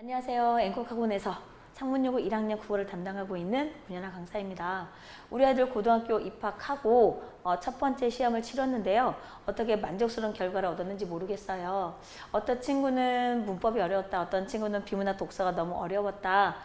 안녕하세요. 앵커학원에서 창문여고 1학년 국어를 담당하고 있는 문연아 강사입니다. 우리 아들 고등학교 입학하고 첫 번째 시험을 치렀는데요. 어떻게 만족스러운 결과를 얻었는지 모르겠어요. 어떤 친구는 문법이 어려웠다. 어떤 친구는 비문학 독서가 너무 어려웠다.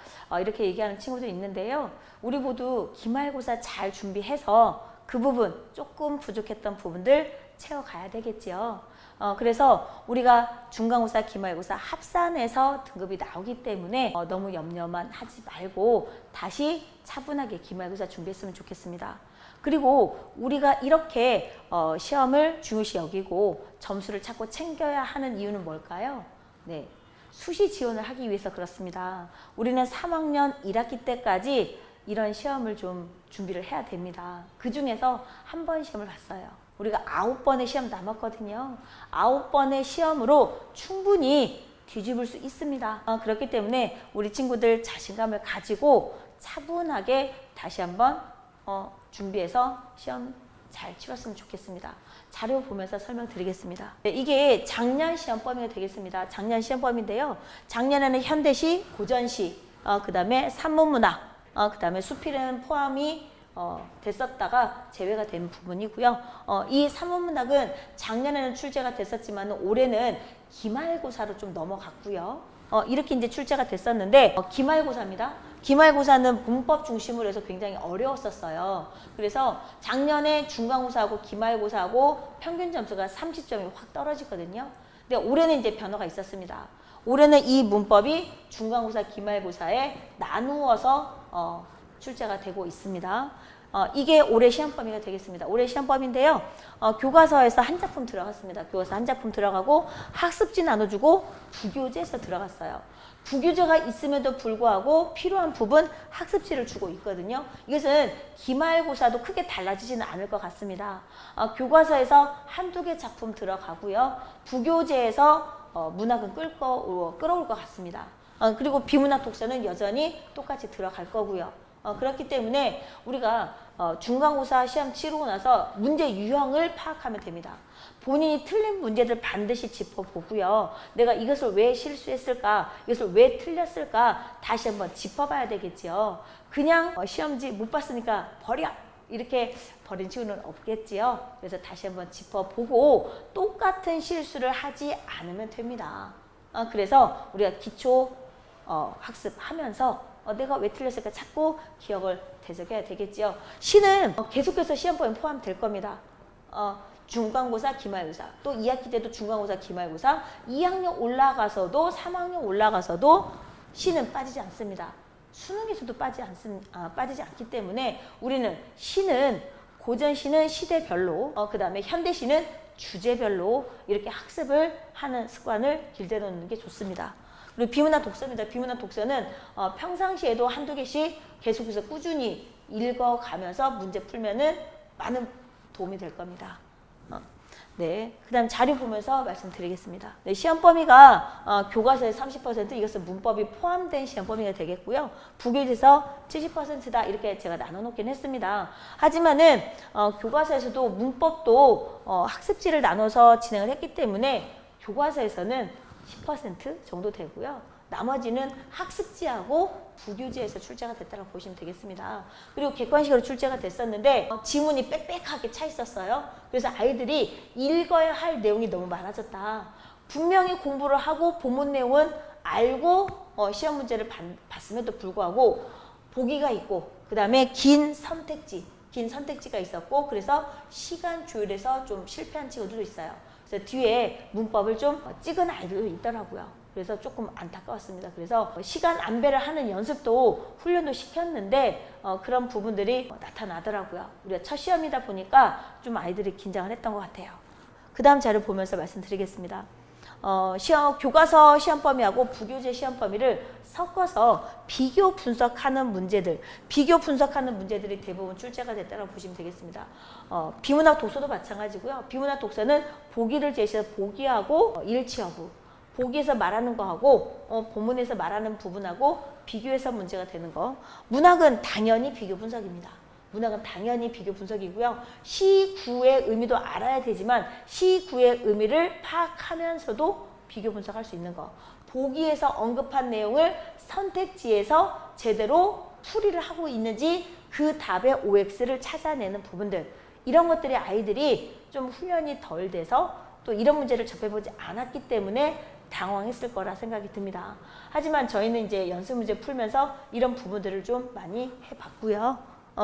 이렇게 얘기하는 친구도 있는데요. 우리 모두 기말고사 잘 준비해서 그 부분, 조금 부족했던 부분들 채워가야 되겠지요. 그래서 우리가 중간고사, 기말고사 합산해서 등급이 나오기 때문에 너무 염려만 하지 말고 다시 차분하게 기말고사 준비했으면 좋겠습니다. 그리고 우리가 이렇게 시험을 중요시 여기고 점수를 찾고 챙겨야 하는 이유는 뭘까요? 네, 수시 지원을 하기 위해서 그렇습니다. 우리는 3학년 1학기 때까지 이런 시험을 좀 준비를 해야 됩니다. 그 중에서 한 번 시험을 봤어요. 우리가 9번의 시험 남았거든요. 9번의 시험으로 충분히 뒤집을 수 있습니다. 그렇기 때문에 우리 친구들 자신감을 가지고 차분하게 다시 한번 준비해서 시험 잘 치렀으면 좋겠습니다. 자료 보면서 설명드리겠습니다. 네, 이게 작년 시험범위가 되겠습니다. 작년 시험범위인데요. 작년에는 현대시, 고전시, 그 다음에 산문문학, 그 다음에 수필은 포함이 됐었다가 제외가 된 부분이고요. 이 산문문학은 작년에는 출제가 됐었지만 올해는 기말고사로 좀 넘어갔고요. 이렇게 이제 출제가 됐었는데 기말고사입니다. 기말고사는 문법 중심으로 해서 굉장히 어려웠었어요. 그래서 작년에 중간고사하고 기말고사하고 평균 점수가 30점이 확 떨어지거든요. 근데 올해는 이제 변화가 있었습니다. 올해는 이 문법이 중간고사, 기말고사에 나누어서 출제가 되고 있습니다. 이게 올해 시험범위가 되겠습니다. 올해 시험범위인데요. 교과서에서 한 작품 들어갔습니다. 교과서 한 작품 들어가고 학습지 나눠주고 부교재에서 들어갔어요. 부교재가 있음에도 불구하고 필요한 부분 학습지를 주고 있거든요. 이것은 기말고사도 크게 달라지지는 않을 것 같습니다. 교과서에서 한두 개 작품 들어가고요. 부교재에서 문학은 끌어올 것 같습니다. 그리고 비문학 독서는 여전히 똑같이 들어갈 거고요. 그렇기 때문에 우리가 중간고사 시험 치르고 나서 문제 유형을 파악하면 됩니다. 본인이 틀린 문제들 반드시 짚어보고요. 내가 이것을 왜 실수했을까? 이것을 왜 틀렸을까? 다시 한번 짚어봐야 되겠지요. 그냥 시험지 못 봤으니까 버려! 이렇게 버린 친구는 없겠지요. 그래서 다시 한번 짚어보고 똑같은 실수를 하지 않으면 됩니다. 그래서 우리가 기초 학습하면서 내가 왜 틀렸을까 찾고 기억을 되새겨야 되겠지요. 시는 계속해서 시험범위에 포함될 겁니다. 중간고사, 기말고사, 또 2학기 때도 중간고사, 기말고사, 2학년 올라가서도 3학년 올라가서도 시는 빠지지 않습니다. 수능에서도 빠지지 않기 때문에 우리는 시는 고전시는 시대별로, 그 다음에 현대시는 주제별로 이렇게 학습을 하는 습관을 길들여 놓는 게 좋습니다. 그리고 비문학 독서입니다. 비문학 독서는 평상시에도 한두 개씩 계속해서 꾸준히 읽어가면서 문제 풀면은 많은 도움이 될 겁니다. 네, 그 다음 자료 보면서 말씀드리겠습니다. 네, 시험 범위가 교과서의 30% 이것은 문법이 포함된 시험 범위가 되겠고요. 부교재에서 70%다 이렇게 제가 나눠놓긴 했습니다. 하지만은 교과서에서도 문법도 학습지를 나눠서 진행을 했기 때문에 교과서에서는 10% 정도 되고요. 나머지는 학습지하고 부교재에서 출제가 됐다고 보시면 되겠습니다. 그리고 객관식으로 출제가 됐었는데 지문이 빽빽하게 차 있었어요. 그래서 아이들이 읽어야 할 내용이 너무 많아졌다. 분명히 공부를 하고 본문 내용은 알고 시험 문제를 봤음에도 불구하고 보기가 있고 그 다음에 긴 선택지가 있었고 그래서 시간 조율에서 좀 실패한 친구들도 있어요. 그래서 뒤에 문법을 좀 찍은 아이들도 있더라고요. 그래서 조금 안타까웠습니다. 그래서 시간 안배를 하는 연습도 훈련도 시켰는데 그런 부분들이 나타나더라고요. 우리가 첫 시험이다 보니까 좀 아이들이 긴장을 했던 것 같아요. 그 다음 자료 보면서 말씀드리겠습니다. 교과서 시험 범위하고 부교재 시험 범위를 섞어서 비교 분석하는 문제들이 대부분 출제가 됐다고 보시면 되겠습니다. 비문학 독서도 마찬가지고요. 비문학 독서는 보기를 제시해서 보기하고 일치 여부, 보기에서 말하는 거하고 본문에서 말하는 부분하고 비교해서 문제가 되는 거. 문학은 당연히 비교 분석입니다. 문학은 당연히 비교 분석이고요. 시구의 의미도 알아야 되지만 시구의 의미를 파악하면서도 비교 분석할 수 있는 거. 보기에서 언급한 내용을 선택지에서 제대로 풀이를 하고 있는지 그 답의 OX를 찾아내는 부분들, 이런 것들이 아이들이 좀 훈련이 덜 돼서 또 이런 문제를 접해보지 않았기 때문에 당황했을 거라 생각이 듭니다. 하지만 저희는 이제 연습 문제 풀면서 이런 부분들을 좀 많이 해봤고요.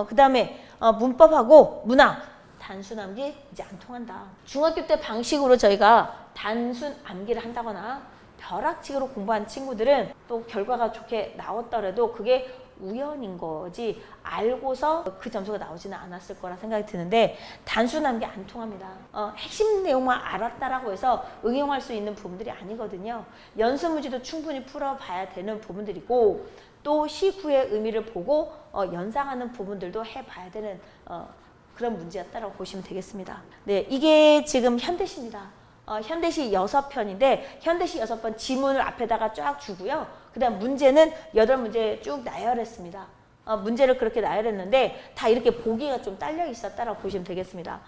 그 다음에 문법하고 문학, 단순 암기 이제 안 통한다. 중학교 때 방식으로 저희가 단순 암기를 한다거나 벼락치기로 공부한 친구들은 또 결과가 좋게 나왔더라도 그게 우연인 거지 알고서 그 점수가 나오지는 않았을 거라 생각이 드는데, 단순 암기 안 통합니다. 핵심 내용만 알았다라고 해서 응용할 수 있는 부분들이 아니거든요. 연습 문제도 충분히 풀어봐야 되는 부분들이고, 또 시구의 의미를 보고 연상하는 부분들도 해봐야 되는 그런 문제였다라고 보시면 되겠습니다. 네, 이게 지금 현대시입니다. 현대시 6편인데 현대시 6편 지문을 앞에다가 쫙 주고요. 그 다음 문제는 8문제 쭉 나열했습니다. 문제를 그렇게 나열했는데 다 이렇게 보기가 좀 딸려 있었다라고 보시면 되겠습니다.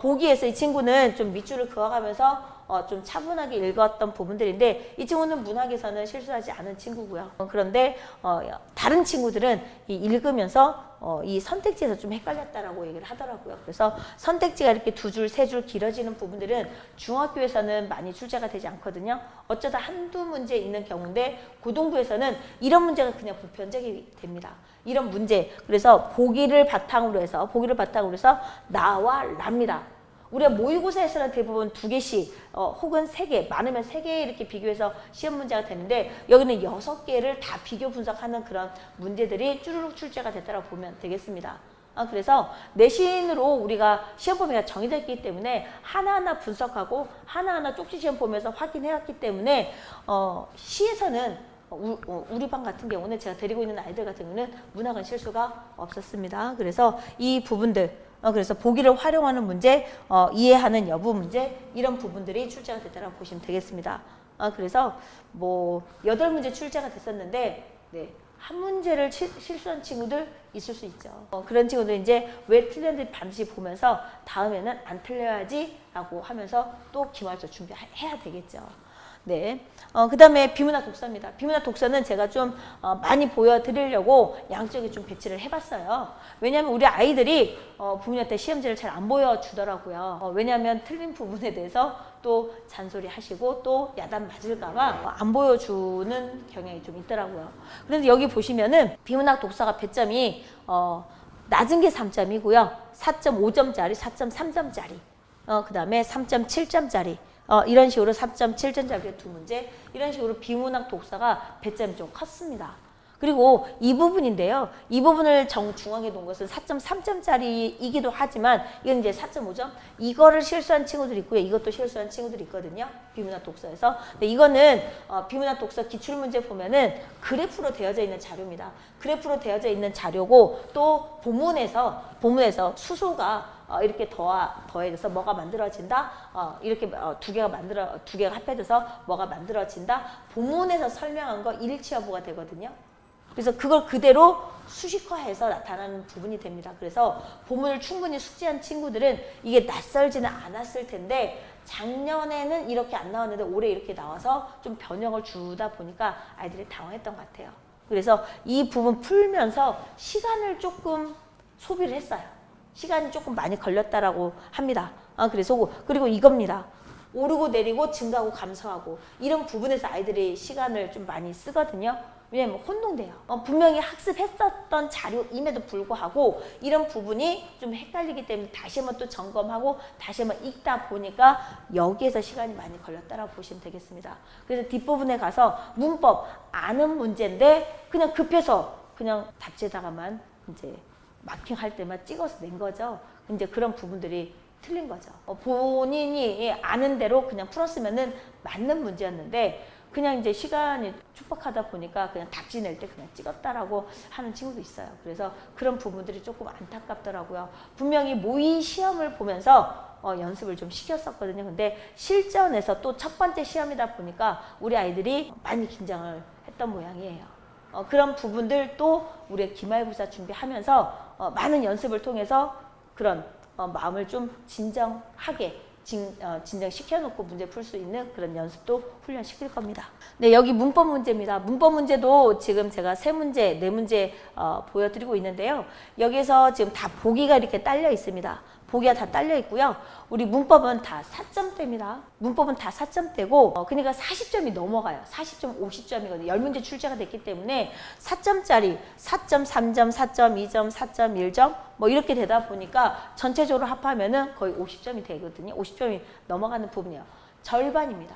보기에서 이 친구는 좀 밑줄을 그어가면서 좀 차분하게 읽었던 부분들인데, 이 친구는 문학에서는 실수하지 않은 친구고요. 그런데 다른 친구들은 읽으면서 이 선택지에서 좀 헷갈렸다라고 얘기를 하더라고요. 그래서 선택지가 이렇게 2줄, 3줄 길어지는 부분들은 중학교에서는 많이 출제가 되지 않거든요. 어쩌다 한두 문제 있는 경우인데 고등부에서는 이런 문제가 그냥 보편적이 됩니다. 이런 문제. 그래서 보기를 바탕으로 해서 나와 랍니다. 우리가 모의고사에서는 대부분 2개씩 혹은 3개, 많으면 3개 이렇게 비교해서 시험 문제가 되는데, 여기는 6개를 다 비교 분석하는 그런 문제들이 쭈루룩 출제가 됐다고 보면 되겠습니다. 그래서 내신으로 우리가 시험 범위가 정해져 있기 때문에 하나하나 분석하고 하나하나 쪽지 시험 보면서 확인해왔기 때문에 시에서는 우리 반 같은 경우는, 제가 데리고 있는 아이들 같은 경우는 문학은 실수가 없었습니다. 그래서 이 부분들, 그래서 보기를 활용하는 문제, 이해하는 여부 문제, 이런 부분들이 출제가 됐다고 보시면 되겠습니다. 그래서 뭐 8문제 출제가 됐었는데, 네, 한 문제를 실수한 친구들 있을 수 있죠. 그런 친구들 이제 왜 틀렸는지 반드시 보면서 다음에는 안 틀려야지 라고 하면서 또 기말서 준비해야 되겠죠. 네. 그 다음에 비문학 독서입니다. 비문학 독서는 제가 좀 많이 보여드리려고 양쪽에 좀 배치를 해봤어요. 왜냐하면 우리 아이들이 부모님 때 시험지를 잘 안 보여주더라고요. 왜냐하면 틀린 부분에 대해서 또 잔소리 하시고 또 야단 맞을까봐 안 보여주는 경향이 좀 있더라고요. 그런데 여기 보시면은 비문학 독서가 배점이 낮은 게 3점이고요. 4.5점짜리, 4.3점짜리, 그 다음에 3.7점짜리, 이런 식으로 3.7점짜리 2문제, 이런 식으로 비문학 독서가 배점이 좀 컸습니다. 그리고 이 부분인데요. 이 부분을 중앙에 놓은 것은 4.3점짜리이기도 하지만 이건 이제 4.5점? 이거를 실수한 친구들이 있고요. 이것도 실수한 친구들이 있거든요. 비문학 독서에서. 근데 이거는 비문학 독서 기출문제 보면은 그래프로 되어져 있는 자료입니다. 그래프로 되어져 있는 자료고, 또 본문에서 수소가 이렇게 더해져서 뭐가 만들어진다. 이렇게 두 개가 합해져서 뭐가 만들어진다. 본문에서 설명한 거 일치 여부가 되거든요. 그래서 그걸 그대로 수식화해서 나타나는 부분이 됩니다. 그래서 본문을 충분히 숙지한 친구들은 이게 낯설지는 않았을 텐데, 작년에는 이렇게 안 나왔는데 올해 이렇게 나와서 좀 변형을 주다 보니까 아이들이 당황했던 것 같아요. 그래서 이 부분 풀면서 시간을 조금 소비를 했어요. 시간이 조금 많이 걸렸다라고 합니다. 그리고 이겁니다. 오르고 내리고 증가하고 감소하고 이런 부분에서 아이들이 시간을 좀 많이 쓰거든요. 왜냐하면 혼동돼요. 분명히 학습했었던 자료임에도 불구하고 이런 부분이 좀 헷갈리기 때문에 다시 한번 또 점검하고 다시 한번 읽다 보니까 여기에서 시간이 많이 걸렸다라고 보시면 되겠습니다. 그래서 뒷부분에 가서 문법 아는 문제인데 그냥 급해서 그냥 답지에다가만 이제 마킹할 때만 찍어서 낸 거죠. 이제 그런 부분들이 틀린 거죠. 본인이 아는 대로 그냥 풀었으면은 맞는 문제였는데 그냥 이제 시간이 촉박하다 보니까 그냥 답지 낼 때 그냥 찍었다라고 하는 친구도 있어요. 그래서 그런 부분들이 조금 안타깝더라고요. 분명히 모의 시험을 보면서 연습을 좀 시켰었거든요. 근데 실전에서 또 첫 번째 시험이다 보니까 우리 아이들이 많이 긴장을 했던 모양이에요. 그런 부분들도 우리 기말고사 준비하면서 많은 연습을 통해서 그런 마음을 좀 진정하게 진정시켜놓고 문제 풀 수 있는 그런 연습도 훈련시킬 겁니다. 네, 여기 문법 문제입니다. 문법 문제도 지금 제가 3문제, 4문제 보여드리고 있는데요. 여기서 지금 다 보기가 이렇게 딸려 있습니다. 보기가 다 딸려 있고요. 우리 문법은 다 4점대입니다. 문법은 다 4점대고 그러니까 40점이 넘어가요. 40점, 50점이거든요. 10문제 출제가 됐기 때문에 4점짜리 4.3점, 4.2점, 4.1점 뭐 이렇게 되다 보니까 전체적으로 합하면은 거의 50점이 되거든요. 50점이 넘어가는 부분이에요. 절반입니다.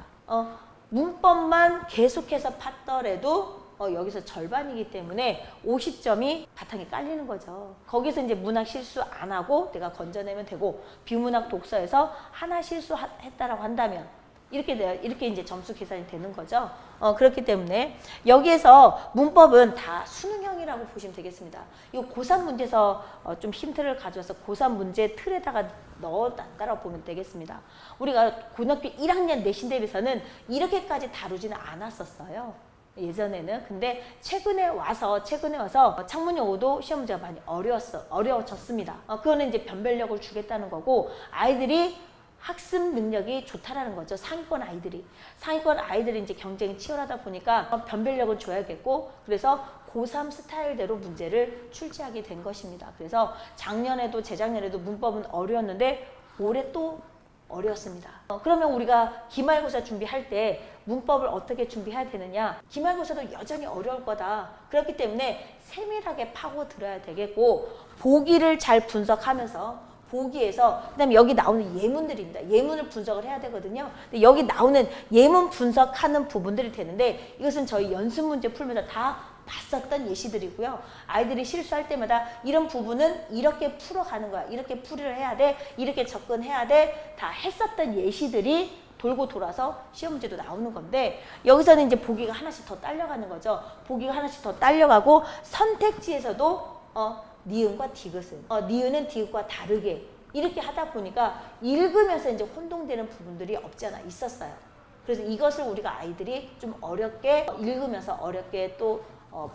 문법만 계속해서 팠더라도 여기서 절반이기 때문에 50점이 바탕에 깔리는 거죠. 거기서 이제 문학 실수 안 하고 내가 건져내면 되고, 비문학 독서에서 하나 실수했다라고 한다면 이렇게 이제 점수 계산이 되는 거죠. 그렇기 때문에 여기에서 문법은 다 수능형이라고 보시면 되겠습니다. 이 고3 문제에서 좀 힌트를 가져와서 고3 문제 틀에다가 넣어놨다라고 보면 되겠습니다. 우리가 고등학교 1학년 내신 대비해서는 이렇게까지 다루지는 않았었어요. 예전에는. 근데 최근에 와서 창문용어도 시험 문제가 많이 어려워졌습니다. 그거는 이제 변별력을 주겠다는 거고, 아이들이 학습 능력이 좋다라는 거죠. 상위권 아이들이 이제 경쟁이 치열하다 보니까 변별력을 줘야겠고, 그래서 고3 스타일대로 문제를 출제하게 된 것입니다. 그래서 작년에도 재작년에도 문법은 어려웠는데 올해 또 어려웠습니다. 그러면 우리가 기말고사 준비할 때 문법을 어떻게 준비해야 되느냐? 기말고사도 여전히 어려울 거다. 그렇기 때문에 세밀하게 파고들어야 되겠고, 보기를 잘 분석하면서 보기에서, 그다음에 여기 나오는 예문들입니다. 예문을 분석을 해야 되거든요. 근데 여기 나오는 예문 분석하는 부분들이 되는데, 이것은 저희 연습 문제 풀면서 다 봤었던 예시들이고요. 아이들이 실수할 때마다 이런 부분은 이렇게 풀어가는 거야. 이렇게 풀이를 해야 돼. 이렇게 접근해야 돼. 다 했었던 예시들이 돌고 돌아서 시험 문제도 나오는 건데, 여기서는 이제 보기가 하나씩 더 딸려가는 거죠. 보기가 하나씩 더 딸려가고, 선택지에서도 니은과 디귿은 니은은 디귿과 다르게 이렇게 하다 보니까 읽으면서 이제 혼동되는 부분들이 없지 않아 있었어요. 그래서 이것을 우리가 아이들이 좀 어렵게 읽으면서 어렵게 또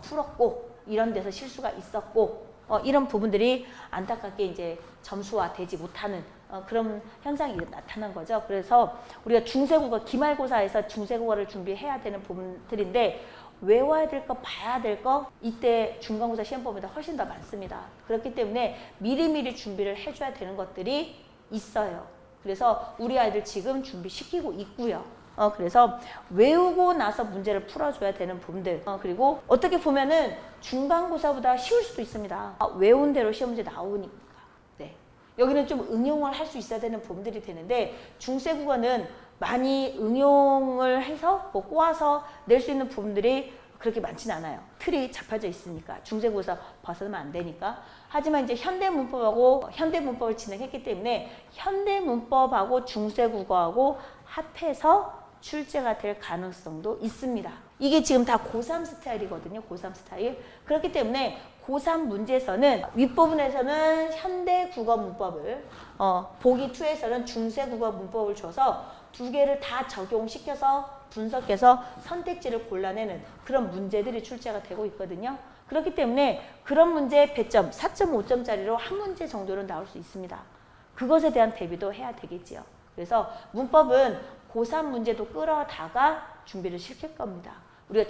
풀었고, 이런 데서 실수가 있었고, 이런 부분들이 안타깝게 이제 점수화되지 못하는 그런 현상이 나타난 거죠. 그래서 우리가 중세국어, 기말고사에서 중세국어를 준비해야 되는 부분들인데, 외워야 될 거, 봐야 될 거, 이때 중간고사 시험법보다 훨씬 더 많습니다. 그렇기 때문에 미리미리 준비를 해줘야 되는 것들이 있어요. 그래서 우리 아이들 지금 준비시키고 있고요. 그래서 외우고 나서 문제를 풀어줘야 되는 부분들, 그리고 어떻게 보면은 중간고사보다 쉬울 수도 있습니다. 외운 대로 시험 문제 나오니까. 네. 여기는 좀 응용을 할 수 있어야 되는 부분들이 되는데, 중세국어는 많이 응용을 해서 뭐 꼬아서 낼 수 있는 부분들이 그렇게 많지는 않아요. 틀이 잡혀져 있으니까. 중세국어에서 벗어나면 안 되니까. 하지만 이제 현대문법을 진행했기 때문에 현대문법하고 중세국어하고 합해서 출제가 될 가능성도 있습니다. 이게 지금 다 고3 스타일이거든요. 고3 스타일. 그렇기 때문에 고3 문제에서는 윗부분에서는 현대국어 문법을, 보기 2에서는 중세국어 문법을 줘서 두 개를 다 적용시켜서 분석해서 선택지를 골라내는 그런 문제들이 출제가 되고 있거든요. 그렇기 때문에 그런 문제 배점 4.5점짜리로 한 문제 정도는 나올 수 있습니다. 그것에 대한 대비도 해야 되겠지요. 그래서 문법은 고3 문제도 끌어다가 준비를 시킬 겁니다. 우리가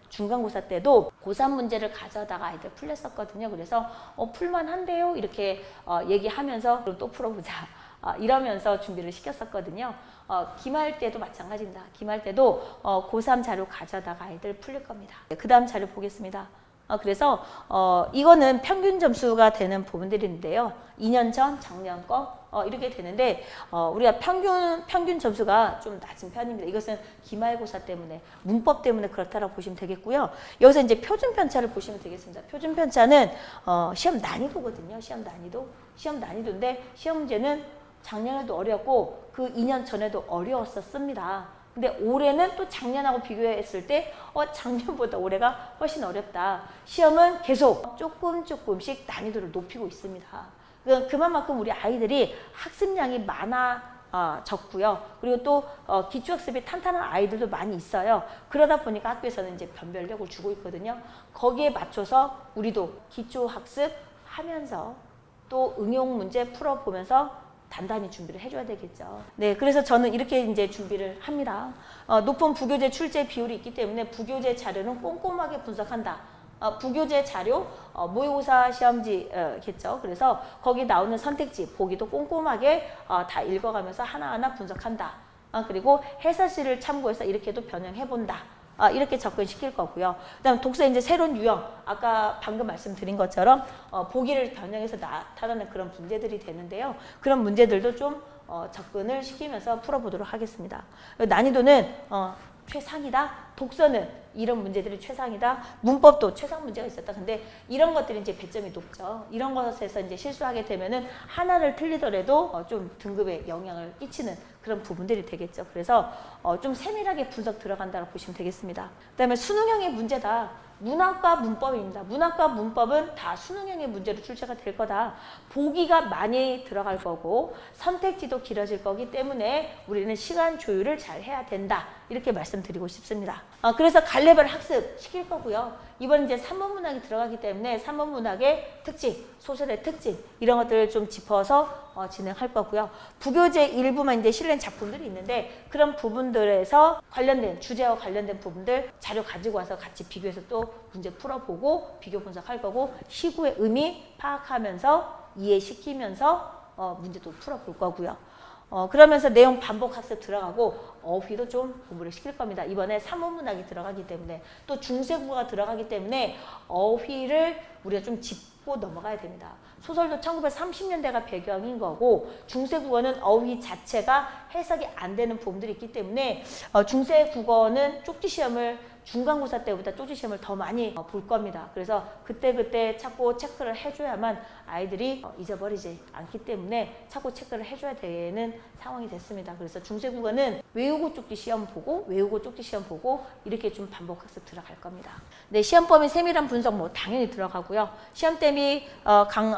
중간고사 때도 고3 문제를 가져다가 아이들 풀렸었거든요. 그래서 풀만한데요? 이렇게 얘기하면서 그럼 또 풀어보자. 이러면서 준비를 시켰었거든요. 기말 때도 마찬가지입니다. 기말 때도 고3 자료 가져다가 아이들 풀릴 겁니다. 그 다음 자료 보겠습니다. 그래서 이거는 평균 점수가 되는 부분들인데요. 2년 전, 작년 거 이렇게 되는데, 우리가 평균 점수가 좀 낮은 편입니다. 이것은 기말고사 때문에, 문법 때문에 그렇다라고 보시면 되겠고요. 여기서 이제 표준 편차를 보시면 되겠습니다. 표준 편차는 시험 난이도거든요. 시험 난이도인데 시험 문제는 작년에도 어려웠고 그 2년 전에도 어려웠었습니다. 근데 올해는 또 작년하고 비교했을 때 작년보다 올해가 훨씬 어렵다. 시험은 계속 조금씩 난이도를 높이고 있습니다. 그만큼 우리 아이들이 학습량이 많아졌고요. 그리고 또 기초학습이 탄탄한 아이들도 많이 있어요. 그러다 보니까 학교에서는 이제 변별력을 주고 있거든요. 거기에 맞춰서 우리도 기초학습 하면서 또 응용 문제 풀어보면서 단단히 준비를 해줘야 되겠죠. 네, 그래서 저는 이렇게 이제 준비를 합니다. 높은 부교재 출제 비율이 있기 때문에 부교재 자료는 꼼꼼하게 분석한다. 부교재 자료, 모의고사 시험지겠죠. 그래서 거기 나오는 선택지, 보기도 꼼꼼하게 다 읽어가면서 하나하나 분석한다. 그리고 해설시를 참고해서 이렇게도 변형해본다. 이렇게 접근시킬 거고요. 그다음 독서 이제 새로운 유형, 아까 방금 말씀드린 것처럼 보기를 변형해서 나타나는 그런 문제들이 되는데요. 그런 문제들도 좀 접근을 시키면서 풀어보도록 하겠습니다. 난이도는 최상이다. 독서는 이런 문제들이 최상이다. 문법도 최상 문제가 있었다. 근데 이런 것들이 이제 배점이 높죠. 이런 것에서 이제 실수하게 되면은 하나를 틀리더라도 좀 등급에 영향을 끼치는 그런 부분들이 되겠죠. 그래서 좀 세밀하게 분석 들어간다고 보시면 되겠습니다. 그다음에 수능형의 문제다. 문학과 문법입니다. 문학과 문법은 다 수능형의 문제로 출제가 될 거다. 보기가 많이 들어갈 거고 선택지도 길어질 거기 때문에 우리는 시간 조율을 잘 해야 된다. 이렇게 말씀드리고 싶습니다. 그래서 갈래별 학습 시킬 거고요. 이번 이제 3번 문학이 들어가기 때문에 3번 문학의 특징, 소설의 특징 이런 것들을 좀 짚어서 진행할 거고요. 부교재 일부만 이제 실린 작품들이 있는데 그런 부분들에서 관련된 주제와 관련된 부분들 자료 가지고 와서 같이 비교해서 또 문제 풀어보고 비교 분석할 거고 시구의 의미 파악하면서 이해시키면서 문제도 풀어볼 거고요. 그러면서 내용 반복 학습 들어가고 어휘도 좀 공부를 시킬 겁니다. 이번에 3원 문학이 들어가기 때문에 또 중세국어가 들어가기 때문에 어휘를 우리가 좀 짚고 넘어가야 됩니다. 소설도 1930년대가 배경인 거고 중세국어는 어휘 자체가 해석이 안 되는 부분들이 있기 때문에 중세국어는 쪽지 시험을 중간고사 때보다 쪽지 시험을 더 많이 볼 겁니다. 그래서 그때그때 찾고 체크를 해줘야만 아이들이 잊어버리지 않기 때문에 찾고 체크를 해줘야 되는 상황이 됐습니다. 그래서 중세국어는 외우고 쪽지 시험 보고 외우고 쪽지 시험 보고 이렇게 좀 반복 학습 들어갈 겁니다. 네, 시험 범위 세밀한 분석 뭐 당연히 들어가고요. 시험 대비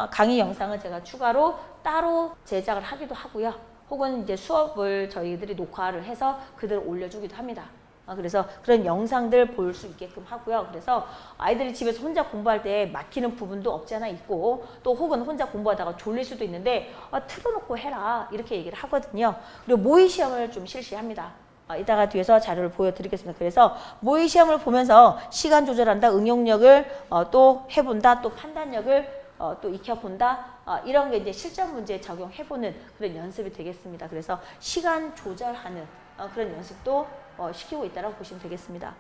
강의 영상은 제가 추가로 따로 제작을 하기도 하고요. 혹은 이제 수업을 저희들이 녹화를 해서 그대로 올려주기도 합니다. 그래서 그런 영상들 볼 수 있게끔 하고요. 그래서 아이들이 집에서 혼자 공부할 때 막히는 부분도 없지 않아 있고 또 혹은 혼자 공부하다가 졸릴 수도 있는데 틀어놓고 해라 이렇게 얘기를 하거든요. 그리고 모의 시험을 좀 실시합니다. 이따가 뒤에서 자료를 보여드리겠습니다. 그래서 모의 시험을 보면서 시간 조절한다, 응용력을 또 해본다, 또 판단력을 또 익혀본다. 이런 게 이제 실전 문제에 적용해보는 그런 연습이 되겠습니다. 그래서 시간 조절하는 그런 연습도 시키고 있다고 보시면 되겠습니다.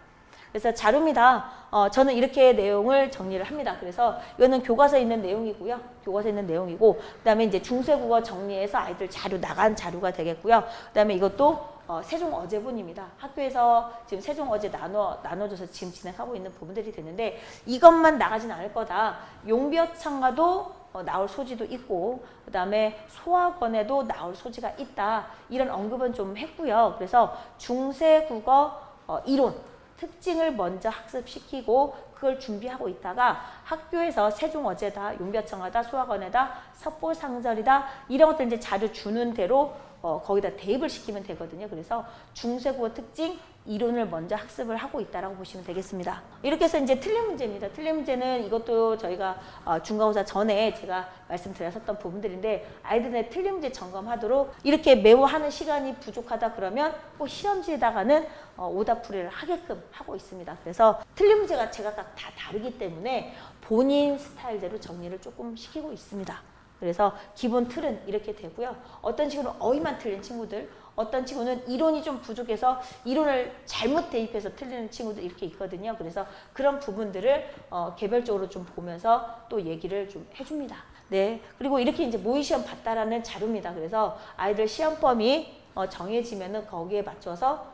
그래서 자료입니다. 저는 이렇게 내용을 정리를 합니다. 그래서 이거는 교과서에 있는 내용이고요. 교과서에 있는 내용이고 그 다음에 이제 중세국어 정리해서 아이들 자료 나간 자료가 되겠고요. 그 다음에 이것도 세종어제본입니다. 학교에서 지금 세종어제 나눠줘서 지금 진행하고 있는 부분들이 되는데 이것만 나가진 않을 거다. 용비어창가도 나올 소지도 있고 그 다음에 소학원에도 나올 소지가 있다. 이런 언급은 좀 했고요. 그래서 중세국어 이론 특징을 먼저 학습시키고 그걸 준비하고 있다가 학교에서 세종어제다, 용비어창가다, 소학원에다, 섭보상설이다 이런 것들 이제 자료 주는 대로 거기다 대입을 시키면 되거든요. 그래서 중세국어 특징 이론을 먼저 학습을 하고 있다라고 보시면 되겠습니다. 이렇게 해서 이제 틀린 문제입니다. 틀린 문제는 이것도 저희가 중간고사 전에 제가 말씀드렸었던 부분들인데 아이들의 틀린 문제 점검하도록 이렇게 매우 하는 시간이 부족하다 그러면 꼭 시험지에다가는 오답풀이를 하게끔 하고 있습니다. 그래서 틀린 문제가 제가 다 다르기 때문에 본인 스타일대로 정리를 조금 시키고 있습니다. 그래서 기본 틀은 이렇게 되고요. 어떤 친구는 어휘만 틀린 친구들, 어떤 친구는 이론이 좀 부족해서 이론을 잘못 대입해서 틀리는 친구들 이렇게 있거든요. 그래서 그런 부분들을 개별적으로 좀 보면서 또 얘기를 좀 해줍니다. 네, 그리고 이렇게 이제 모의시험 봤다라는 자료입니다. 그래서 아이들 시험 범위 정해지면은 거기에 맞춰서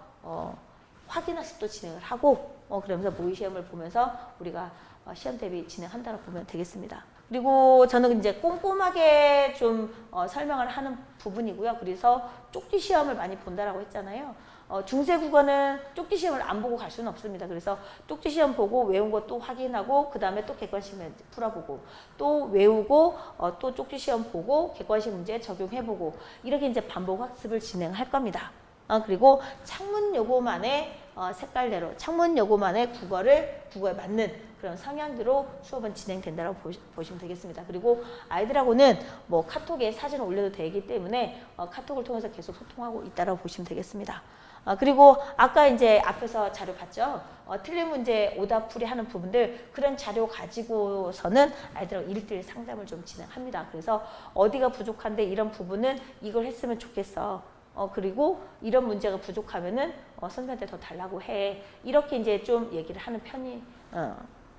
확인학습도 진행을 하고 그러면서 모의시험을 보면서 우리가 시험 대비 진행한다고 보면 되겠습니다. 그리고 저는 이제 꼼꼼하게 좀 설명을 하는 부분이고요. 그래서 쪽지 시험을 많이 본다라고 했잖아요. 중세국어는 쪽지 시험을 안 보고 갈 수는 없습니다. 그래서 쪽지 시험 보고 외운 것도 확인하고 그 다음에 또 객관식 문제 풀어보고 또 외우고 또 쪽지 시험 보고 객관식 문제 적용해보고 이렇게 이제 반복 학습을 진행할 겁니다. 그리고 창문 요거만의 색깔대로 창문 요구만의 국어에 맞는 그런 성향대로 수업은 진행된다고 보시면 되겠습니다. 그리고 아이들하고는 뭐 카톡에 사진을 올려도 되기 때문에 카톡을 통해서 계속 소통하고 있다고 보시면 되겠습니다. 그리고 아까 이제 앞에서 자료 봤죠? 틀린 문제 오답풀이 하는 부분들, 그런 자료 가지고서는 아이들하고 1:1 상담을 좀 진행합니다. 그래서 어디가 부족한데 이런 부분은 이걸 했으면 좋겠어. 그리고 이런 문제가 부족하면은 선생님한테 더 달라고 해. 이렇게 이제 좀 얘기를 하는 편이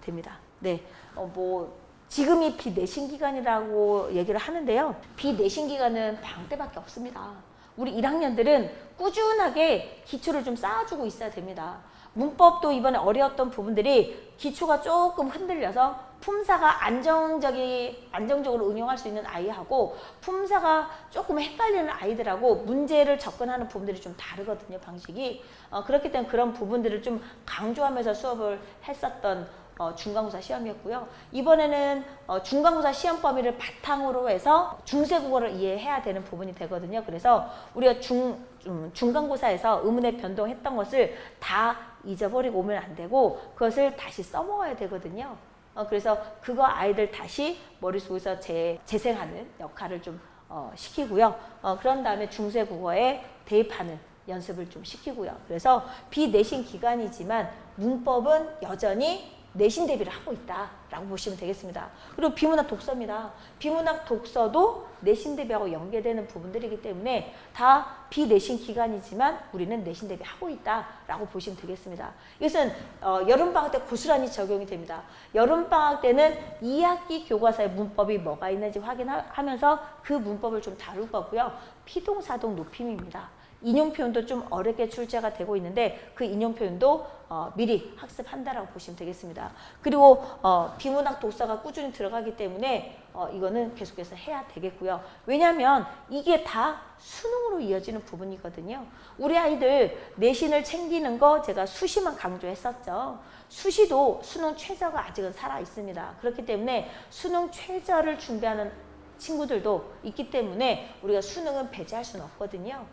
됩니다. 네, 뭐 지금이 비내신 기간이라고 얘기를 하는데요. 비내신 기간은 방학 때밖에 없습니다. 우리 1학년들은 꾸준하게 기초를 좀 쌓아주고 있어야 됩니다. 문법도 이번에 어려웠던 부분들이 기초가 조금 흔들려서 품사가 안정적으로 응용할 수 있는 아이하고 품사가 조금 헷갈리는 아이들하고 문제를 접근하는 부분들이 좀 다르거든요, 방식이. 그렇기 때문에 그런 부분들을 좀 강조하면서 수업을 했었던 중간고사 시험이었고요. 이번에는 중간고사 시험 범위를 바탕으로 해서 중세국어를 이해해야 되는 부분이 되거든요. 그래서 우리가 중간고사에서 의문의 변동했던 것을 다 잊어버리고 오면 안 되고 그것을 다시 써먹어야 되거든요. 그래서 그거 아이들 다시 머릿속에서 재생하는 역할을 좀 시키고요. 그런 다음에 중세국어에 대입하는 연습을 좀 시키고요. 그래서 비내신 기간이지만 문법은 여전히 내신 대비를 하고 있다라고 보시면 되겠습니다. 그리고 비문학 독서입니다. 비문학 독서도 내신 대비하고 연계되는 부분들이기 때문에 다 비내신 기간이지만 우리는 내신 대비하고 있다라고 보시면 되겠습니다. 이것은 여름방학 때 고스란히 적용이 됩니다. 여름방학 때는 2학기 교과서에 문법이 뭐가 있는지 확인하면서 그 문법을 좀 다룰 거고요. 피동사동 높임입니다. 인용 표현도 좀 어렵게 출제가 되고 있는데 그 인용 표현도 미리 학습한다라고 보시면 되겠습니다. 그리고 비문학 독서가 꾸준히 들어가기 때문에 이거는 계속해서 해야 되겠고요. 왜냐하면 이게 다 수능으로 이어지는 부분이거든요. 우리 아이들 내신을 챙기는 거 제가 수시만 강조했었죠. 수시도 수능 최저가 아직은 살아 있습니다. 그렇기 때문에 수능 최저를 준비하는 친구들도 있기 때문에 우리가 수능은 배제할 수는 없거든요.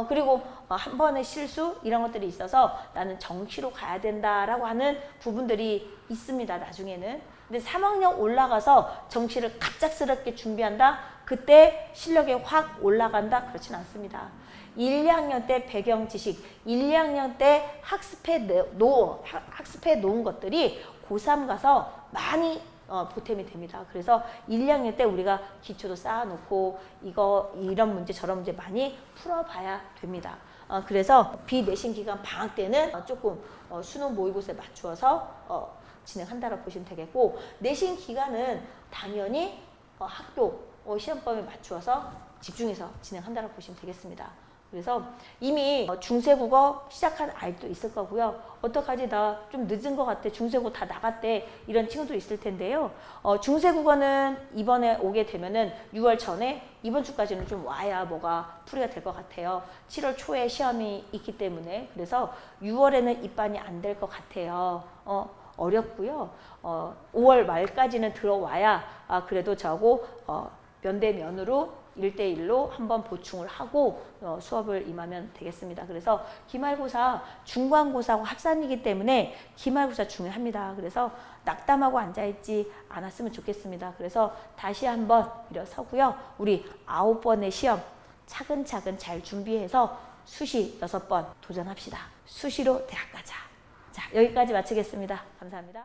그리고 한 번의 실수 이런 것들이 있어서 나는 정시로 가야 된다라고 하는 부분들이 있습니다. 나중에는. 근데 3학년 올라가서 정시를 갑작스럽게 준비한다? 그때 실력이 확 올라간다? 그렇진 않습니다. 1, 2학년 때 배경 지식, 1, 2학년 때 학습해 놓은 것들이 고3 가서 많이 보탬이 됩니다. 그래서 1, 2학년 때 우리가 기초도 쌓아놓고 이런 문제 저런 문제 많이 풀어봐야 됩니다. 그래서 비내신 기간 방학 때는 조금 수능 모의고사에 맞추어서 진행한다고 보시면 되겠고 내신 기간은 당연히 학교 시험 범위에 맞추어서 집중해서 진행한다고 보시면 되겠습니다. 그래서 이미 중세국어 시작한 아이도 있을 거고요. 어떡하지 나 좀 늦은 것 같아. 중세국어 다 나갔대. 이런 친구도 있을 텐데요. 중세국어는 이번에 오게 되면은 6월 전에 이번 주까지는 좀 와야 뭐가 풀이가 될 것 같아요. 7월 초에 시험이 있기 때문에. 그래서 6월에는 입반이 안 될 것 같아요. 어렵고요. 5월 말까지는 들어와야 그래도 저하고 면대면으로 1:1로 한번 보충을 하고 수업을 임하면 되겠습니다. 그래서 기말고사, 중간고사하고 합산이기 때문에 기말고사 중요합니다. 그래서 낙담하고 앉아있지 않았으면 좋겠습니다. 그래서 다시 한번 일어서고요. 우리 9번의 시험 차근차근 잘 준비해서 수시 6번 도전합시다. 수시로 대학 가자. 자, 여기까지 마치겠습니다. 감사합니다.